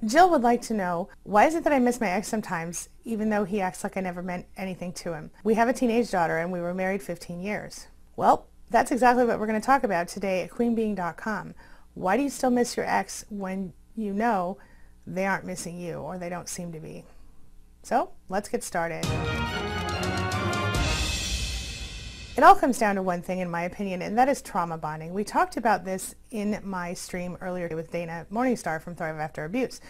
Jill would like to know, why is it that I miss my ex sometimes, even though he acts like I never meant anything to him? We have a teenage daughter and we were married 15 years. Well, that's exactly what we're going to talk about today at queenbeing.com. Why do you still miss your ex when you know they aren't missing you, or they don't seem to be? So, let's get started. It all comes down to one thing, in my opinion, and that is trauma bonding. We talked about this in my stream earlier with Dana Morningstar from Thrive After Abuse.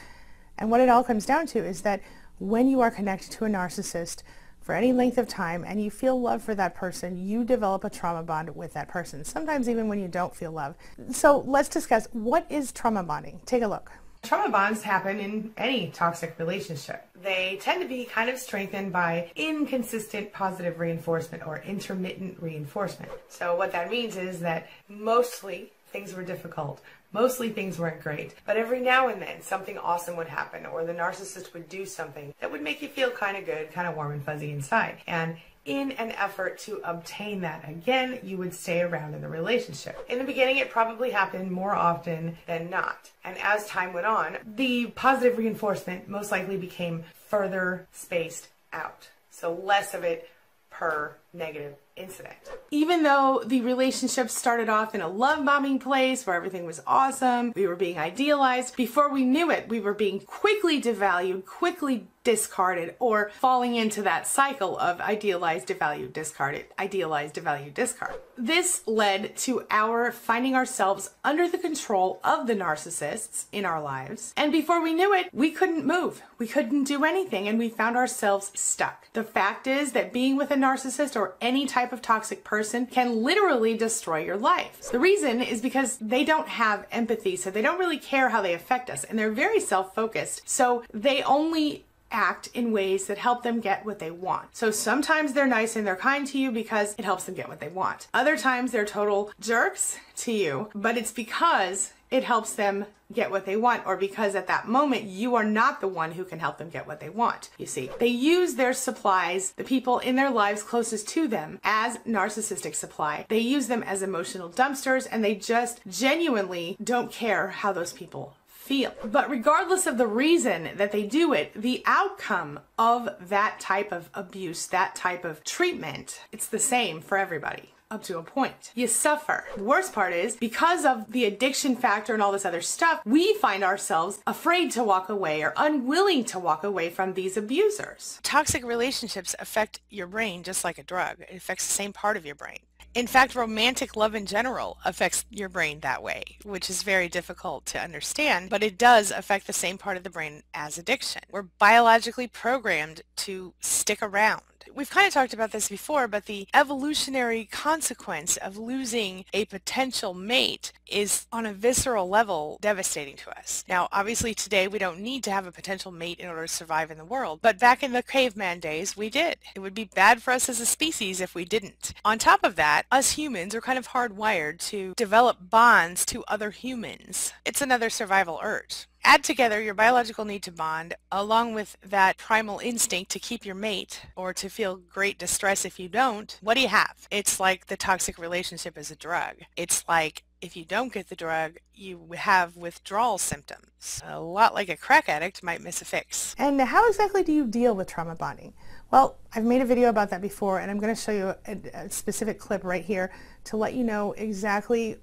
And what it all comes down to is that when you are connected to a narcissist for any length of time and you feel love for that person, you develop a trauma bond with that person, sometimes even when you don't feel love. So let's discuss, what is trauma bonding? Take a look. Trauma bonds happen in any toxic relationship. They tend to be kind of strengthened by inconsistent positive reinforcement or intermittent reinforcement. So what that means is that mostly things were difficult. Mostly things weren't great, but every now and then something awesome would happen, or the narcissist would do something that would make you feel kind of good, kind of warm and fuzzy inside. And in an effort to obtain that again, you would stay around in the relationship. In the beginning, it probably happened more often than not. And as time went on, the positive reinforcement most likely became further spaced out. So less of it per negative incident. Even though the relationship started off in a love-bombing place where everything was awesome, we were being idealized, before we knew it, we were being quickly devalued, quickly discarded, or falling into that cycle of idealized, devalued, discarded, idealized, devalued, discard. This led to our finding ourselves under the control of the narcissists in our lives, and before we knew it, we couldn't move. We couldn't do anything, and we found ourselves stuck. The fact is that being with a narcissist or any type of toxic person can literally destroy your life. The reason is because they don't have empathy, so they don't really care how they affect us, and they're very self-focused, so they only act in ways that help them get what they want. So sometimes they're nice and they're kind to you because it helps them get what they want. Other times they're total jerks to you, but it's because it helps them get what they want, or because at that moment you are not the one who can help them get what they want. You see, they use their supplies, the people in their lives closest to them, as narcissistic supply. They use them as emotional dumpsters, and they just genuinely don't care how those people feel. But regardless of the reason that they do it, the outcome of that type of abuse, that type of treatment, it's the same for everybody. Up to a point. You suffer. The worst part is, because of the addiction factor and all this other stuff, we find ourselves afraid to walk away or unwilling to walk away from these abusers. Toxic relationships affect your brain just like a drug. It affects the same part of your brain. In fact, romantic love in general affects your brain that way, which is very difficult to understand, but it does affect the same part of the brain as addiction. We're biologically programmed to stick around. We've kind of talked about this before, but the evolutionary consequence of losing a potential mate is on a visceral level devastating to us. Now, obviously today we don't need to have a potential mate in order to survive in the world, but back in the caveman days we did. It would be bad for us as a species if we didn't. On top of that, us humans are kind of hardwired to develop bonds to other humans. It's another survival urge. Add together your biological need to bond along with that primal instinct to keep your mate or to feel great distress if you don't. What do you have? It's like the toxic relationship is a drug. It's like if you don't get the drug, you have withdrawal symptoms. A lot like a crack addict might miss a fix. And how exactly do you deal with trauma bonding? Well, I've made a video about that before, and I'm going to show you a specific clip right here to let you know exactly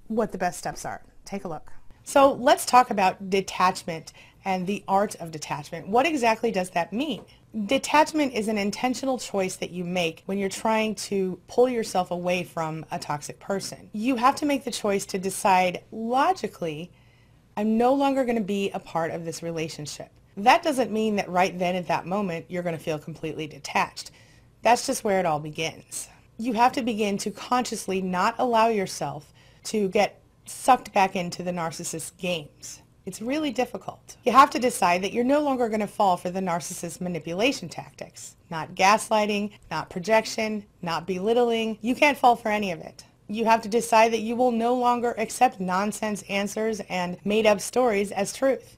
what the best steps are. Take a look. So let's talk about detachment and the art of detachment. What exactly does that mean? Detachment is an intentional choice that you make when you're trying to pull yourself away from a toxic person. You have to make the choice to decide logically, I'm no longer going to be a part of this relationship. That doesn't mean that right then at that moment you're going to feel completely detached. That's just where it all begins. You have to begin to consciously not allow yourself to get sucked back into the narcissist's games. It's really difficult. You have to decide that you're no longer going to fall for the narcissist's manipulation tactics. Not gaslighting, not projection, not belittling. You can't fall for any of it. You have to decide that you will no longer accept nonsense answers and made-up stories as truth.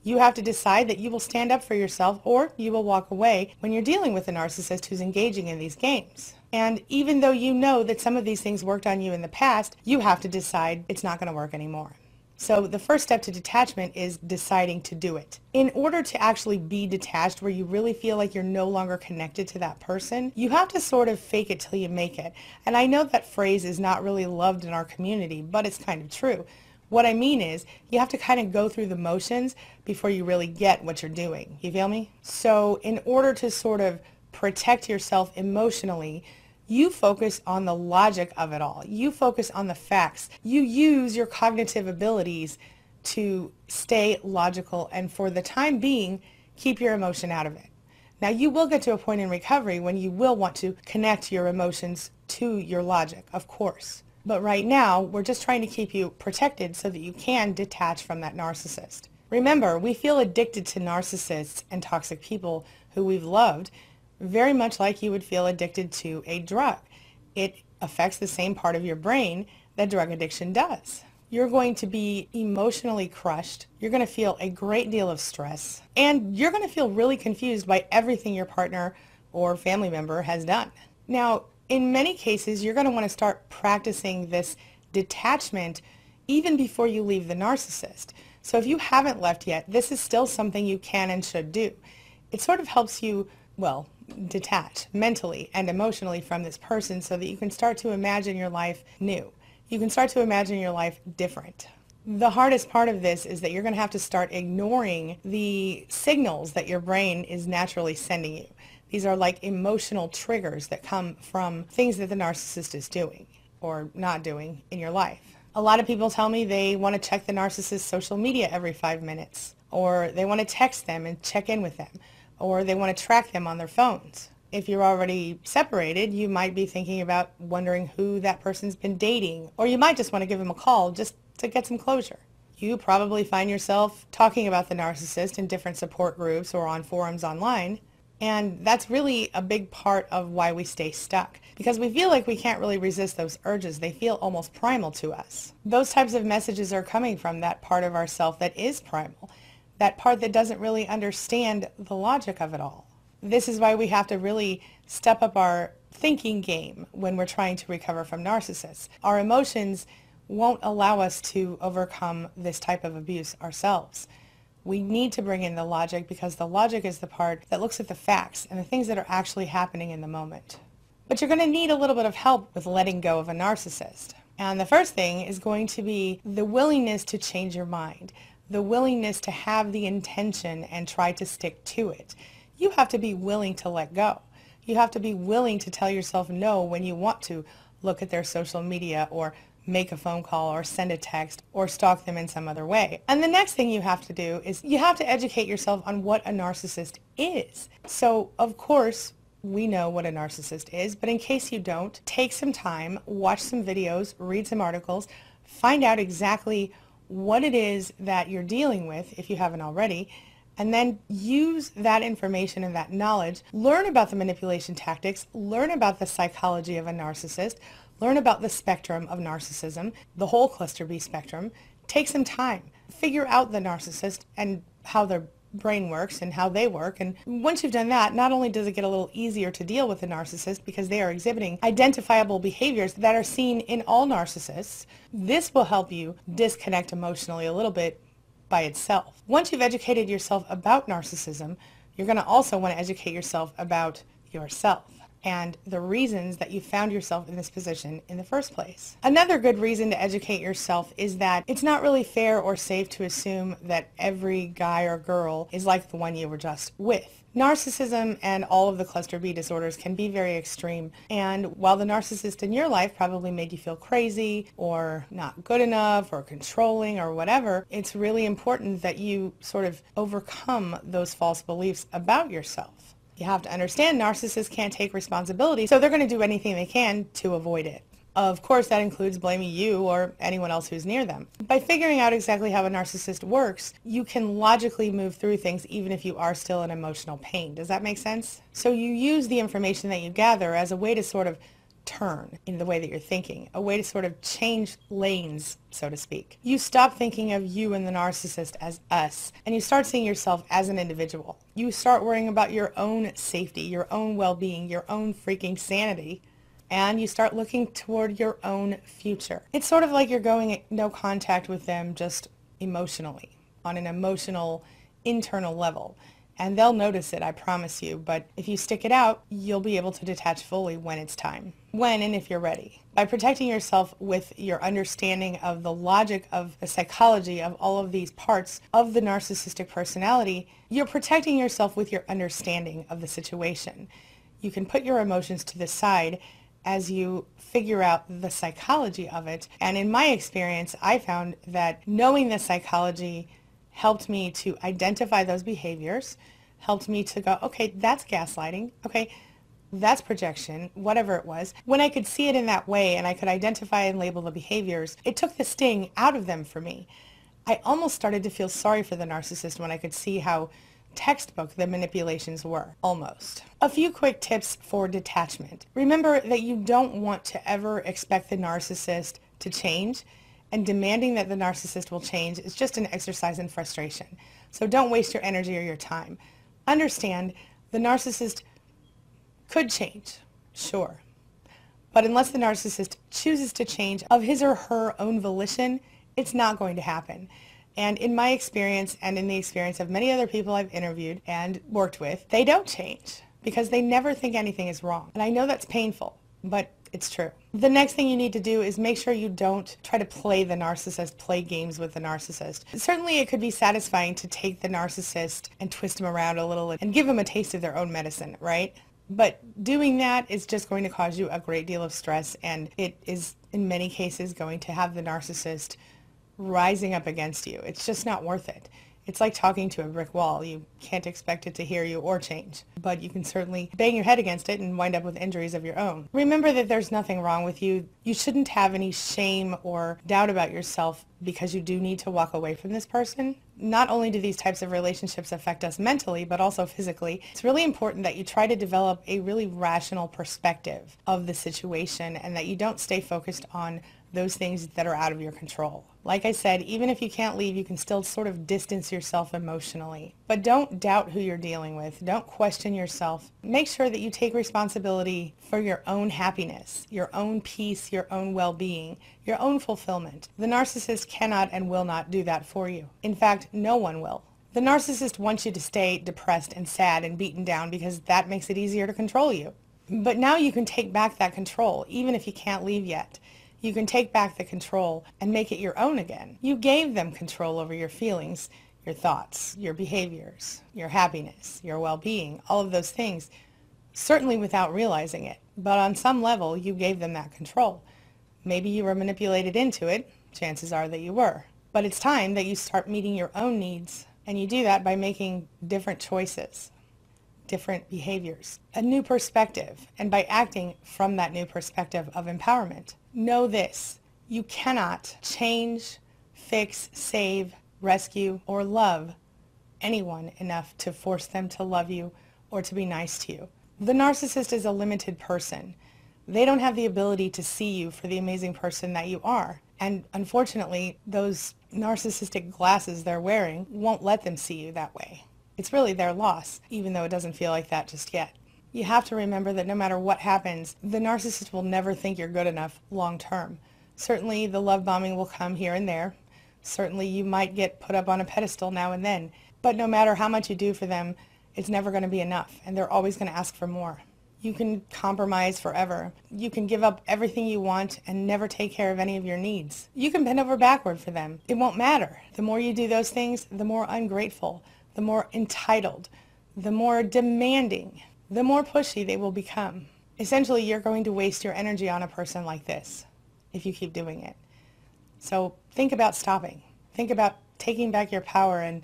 You have to decide that you will stand up for yourself, or you will walk away when you're dealing with a narcissist who's engaging in these games. And even though you know that some of these things worked on you in the past, you have to decide it's not going to work anymore. So the first step to detachment is deciding to do it. In order to actually be detached, where you really feel like you're no longer connected to that person, you have to sort of fake it till you make it. And I know that phrase is not really loved in our community, but it's kind of true. What I mean is, you have to kind of go through the motions before you really get what you're doing. You feel me? So in order to sort of protect yourself emotionally, you focus on the logic of it all. You focus on the facts. You use your cognitive abilities to stay logical and, for the time being, keep your emotion out of it. Now, you will get to a point in recovery when you will want to connect your emotions to your logic, of course. But right now, we're just trying to keep you protected so that you can detach from that narcissist. Remember, we feel addicted to narcissists and toxic people who we've loved very much like you would feel addicted to a drug. It affects the same part of your brain that drug addiction does. You're going to be emotionally crushed. You're going to feel a great deal of stress. And you're going to feel really confused by everything your partner or family member has done. Now, in many cases, you're going to want to start practicing this detachment even before you leave the narcissist. So if you haven't left yet, this is still something you can and should do. It sort of helps you, well, detach mentally and emotionally from this person so that you can start to imagine your life new. You can start to imagine your life different. The hardest part of this is that you're going to have to start ignoring the signals that your brain is naturally sending you. These are like emotional triggers that come from things that the narcissist is doing or not doing in your life. A lot of people tell me they want to check the narcissist's social media every 5 minutes, or they want to text them and check in with them, or they want to track them on their phones. If you're already separated, you might be thinking about wondering who that person's been dating, or you might just want to give them a call just to get some closure. You probably find yourself talking about the narcissist in different support groups or on forums online, and that's really a big part of why we stay stuck, because we feel like we can't really resist those urges. They feel almost primal to us. Those types of messages are coming from that part of ourself that is primal, that part that doesn't really understand the logic of it all. This is why we have to really step up our thinking game when we're trying to recover from narcissists. Our emotions won't allow us to overcome this type of abuse ourselves. We need to bring in the logic, because the logic is the part that looks at the facts and the things that are actually happening in the moment. But you're going to need a little bit of help with letting go of a narcissist. And the first thing is going to be the willingness to change your mind, the willingness to have the intention and try to stick to it. You have to be willing to let go. You have to be willing to tell yourself no when you want to look at their social media or make a phone call or send a text or stalk them in some other way. And the next thing you have to do is you have to educate yourself on what a narcissist is. So, of course, we know what a narcissist is, but in case you don't, take some time, watch some videos, read some articles, find out exactly what it is that you're dealing with if you haven't already, and then use that information and that knowledge, learn about the manipulation tactics, learn about the psychology of a narcissist, learn about the spectrum of narcissism, the whole cluster B spectrum. Take some time. Figure out the narcissist and how their brain works and how they work. And once you've done that, not only does it get a little easier to deal with the narcissist because they are exhibiting identifiable behaviors that are seen in all narcissists, this will help you disconnect emotionally a little bit by itself. Once you've educated yourself about narcissism, you're going to also want to educate yourself about yourself and the reasons that you found yourself in this position in the first place. Another good reason to educate yourself is that it's not really fair or safe to assume that every guy or girl is like the one you were just with. Narcissism and all of the cluster B disorders can be very extreme, and while the narcissist in your life probably made you feel crazy or not good enough or controlling or whatever, it's really important that you sort of overcome those false beliefs about yourself. You have to understand narcissists can't take responsibility, so they're going to do anything they can to avoid it. Of course, that includes blaming you or anyone else who's near them. By figuring out exactly how a narcissist works, you can logically move through things even if you are still in emotional pain. Does that make sense? So you use the information that you gather as a way to sort of turn in the way that you're thinking, a way to sort of change lanes, so to speak. You stop thinking of you and the narcissist as us, and you start seeing yourself as an individual. You start worrying about your own safety, your own well-being, your own freaking sanity, and you start looking toward your own future. It's sort of like you're going at no contact with them, just emotionally, on an emotional, internal level. And they'll notice it, I promise you, but if you stick it out, you'll be able to detach fully when it's time. When and if you're ready. By protecting yourself with your understanding of the logic of the psychology of all of these parts of the narcissistic personality, you're protecting yourself with your understanding of the situation. You can put your emotions to the side as you figure out the psychology of it. And in my experience, I found that knowing the psychology helped me to identify those behaviors, helped me to go, okay, that's gaslighting, okay, that's projection, whatever it was. When I could see it in that way and I could identify and label the behaviors, it took the sting out of them for me. I almost started to feel sorry for the narcissist when I could see how textbook the manipulations were, almost. A few quick tips for detachment. Remember that you don't want to ever expect the narcissist to change, and demanding that the narcissist will change is just an exercise in frustration. So don't waste your energy or your time. Understand the narcissist could change, sure. But unless the narcissist chooses to change of his or her own volition, it's not going to happen. And in my experience and in the experience of many other people I've interviewed and worked with, they don't change because they never think anything is wrong. And I know that's painful, but it's true. The next thing you need to do is make sure you don't try to play the narcissist, play games with the narcissist. Certainly it could be satisfying to take the narcissist and twist him around a little and give him a taste of their own medicine, right? But doing that is just going to cause you a great deal of stress, and it is in many cases going to have the narcissist rising up against you. It's just not worth it. It's like talking to a brick wall. You can't expect it to hear you or change, but you can certainly bang your head against it and wind up with injuries of your own. Remember that there's nothing wrong with you. You shouldn't have any shame or doubt about yourself because you do need to walk away from this person. Not only do these types of relationships affect us mentally, but also physically. It's really important that you try to develop a really rational perspective of the situation and that you don't stay focused on those things that are out of your control. Like I said, even if you can't leave, you can still sort of distance yourself emotionally. But don't doubt who you're dealing with. Don't question yourself. Make sure that you take responsibility for your own happiness, your own peace, your own well-being, your own fulfillment. The narcissist cannot and will not do that for you. In fact, no one will. The narcissist wants you to stay depressed and sad and beaten down because that makes it easier to control you. But now you can take back that control, even if you can't leave yet. You can take back the control and make it your own again. You gave them control over your feelings, your thoughts, your behaviors, your happiness, your well-being, all of those things, certainly without realizing it. But on some level, you gave them that control. Maybe you were manipulated into it. Chances are that you were. But it's time that you start meeting your own needs, and you do that by making different choices, different behaviors, a new perspective, and by acting from that new perspective of empowerment. Know this, you cannot change, fix, save, rescue, or love anyone enough to force them to love you or to be nice to you. The narcissist is a limited person. They don't have the ability to see you for the amazing person that you are. And unfortunately, those narcissistic glasses they're wearing won't let them see you that way. It's really their loss, even though it doesn't feel like that just yet. You have to remember that no matter what happens, the narcissist will never think you're good enough long term. Certainly the love bombing will come here and there. Certainly you might get put up on a pedestal now and then. But no matter how much you do for them, it's never going to be enough, and they're always going to ask for more. You can compromise forever. You can give up everything you want and never take care of any of your needs. You can bend over backward for them. It won't matter. The more you do those things, the more ungrateful, the more entitled, the more demanding, the more pushy they will become. Essentially, you're going to waste your energy on a person like this if you keep doing it. So think about stopping. Think about taking back your power and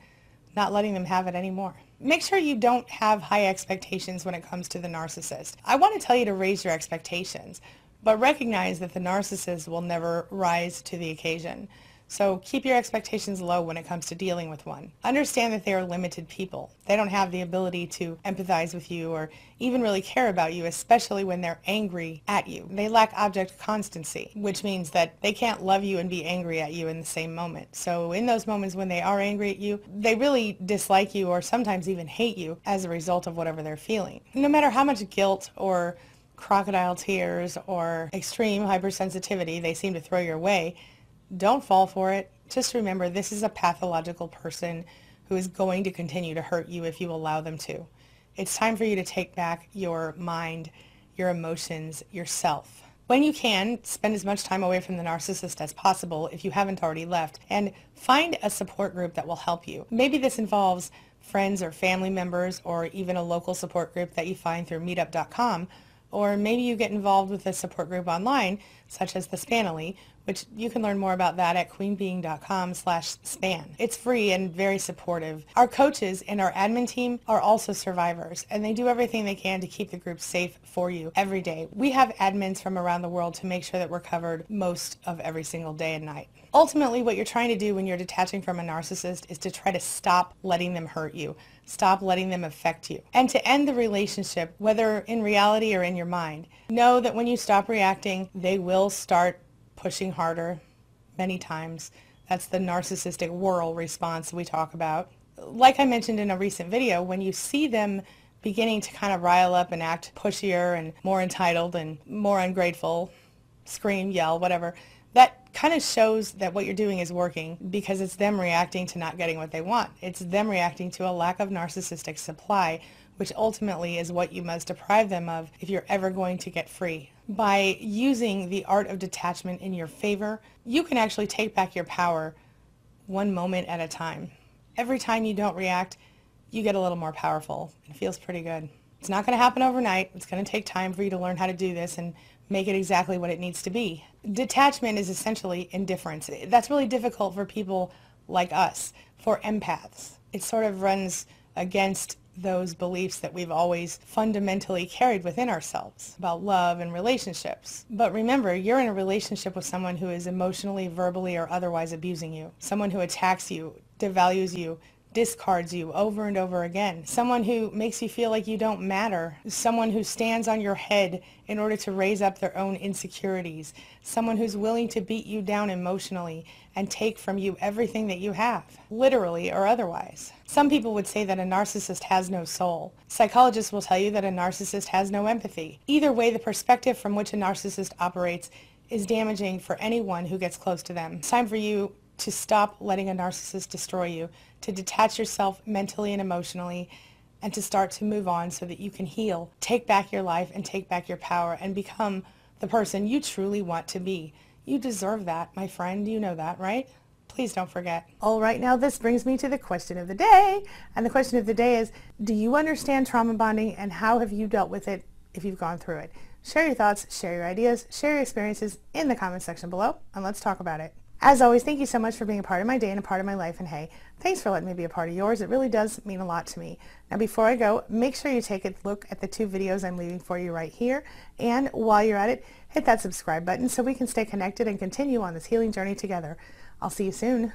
not letting them have it anymore. Make sure you don't have high expectations when it comes to the narcissist. I want to tell you to raise your expectations, but recognize that the narcissist will never rise to the occasion. So keep your expectations low when it comes to dealing with one. Understand that they are limited people. They don't have the ability to empathize with you or even really care about you, especially when they're angry at you. They lack object constancy, which means that they can't love you and be angry at you in the same moment. So in those moments when they are angry at you, they really dislike you or sometimes even hate you as a result of whatever they're feeling. No matter how much guilt or crocodile tears or extreme hypersensitivity they seem to throw your way, don't fall for it. Just remember, this is a pathological person who is going to continue to hurt you if you allow them to. It's time for you to take back your mind, your emotions, yourself. When you can, spend as much time away from the narcissist as possible if you haven't already left, and find a support group that will help you. Maybe this involves friends or family members, or even a local support group that you find through meetup.com, or maybe you get involved with a support group online, such as the Spanily, which you can learn more about that at queenbeing.com/span. It's free and very supportive. Our coaches and our admin team are also survivors, and they do everything they can to keep the group safe for you every day. We have admins from around the world to make sure that we're covered most of every single day and night. Ultimately, what you're trying to do when you're detaching from a narcissist is to try to stop letting them hurt you. Stop letting them affect you. And to end the relationship, whether in reality or in your mind, know that when you stop reacting, they will start pushing harder many times. That's the narcissistic whirl response we talk about. Like I mentioned in a recent video, when you see them beginning to kind of rile up and act pushier and more entitled and more ungrateful, scream, yell, whatever, that kind of shows that what you're doing is working, because it's them reacting to not getting what they want. It's them reacting to a lack of narcissistic supply, which ultimately is what you must deprive them of if you're ever going to get free. By using the art of detachment in your favor, you can actually take back your power one moment at a time. Every time you don't react, you get a little more powerful. It feels pretty good. It's not going to happen overnight. It's going to take time for you to learn how to do this and make it exactly what it needs to be. Detachment is essentially indifference. That's really difficult for people like us, for empaths. It sort of runs against those beliefs that we've always fundamentally carried within ourselves about love and relationships. But remember, you're in a relationship with someone who is emotionally, verbally, or otherwise abusing you. Someone who attacks you, devalues you, discards you over and over again. Someone who makes you feel like you don't matter. Someone who stands on your head in order to raise up their own insecurities. Someone who's willing to beat you down emotionally and take from you everything that you have, literally or otherwise. Some people would say that a narcissist has no soul. Psychologists will tell you that a narcissist has no empathy. Either way, the perspective from which a narcissist operates is damaging for anyone who gets close to them. It's time for you to stop letting a narcissist destroy you, to detach yourself mentally and emotionally, and to start to move on so that you can heal, take back your life and take back your power and become the person you truly want to be. You deserve that, my friend. You know that, right? Please don't forget. All right, now this brings me to the question of the day. And the question of the day is, do you understand trauma bonding, and how have you dealt with it if you've gone through it? Share your thoughts, share your ideas, share your experiences in the comment section below, and let's talk about it. As always, thank you so much for being a part of my day and a part of my life, and hey, thanks for letting me be a part of yours. It really does mean a lot to me. Now before I go, make sure you take a look at the 2 videos I'm leaving for you right here, and while you're at it, hit that subscribe button so we can stay connected and continue on this healing journey together. I'll see you soon.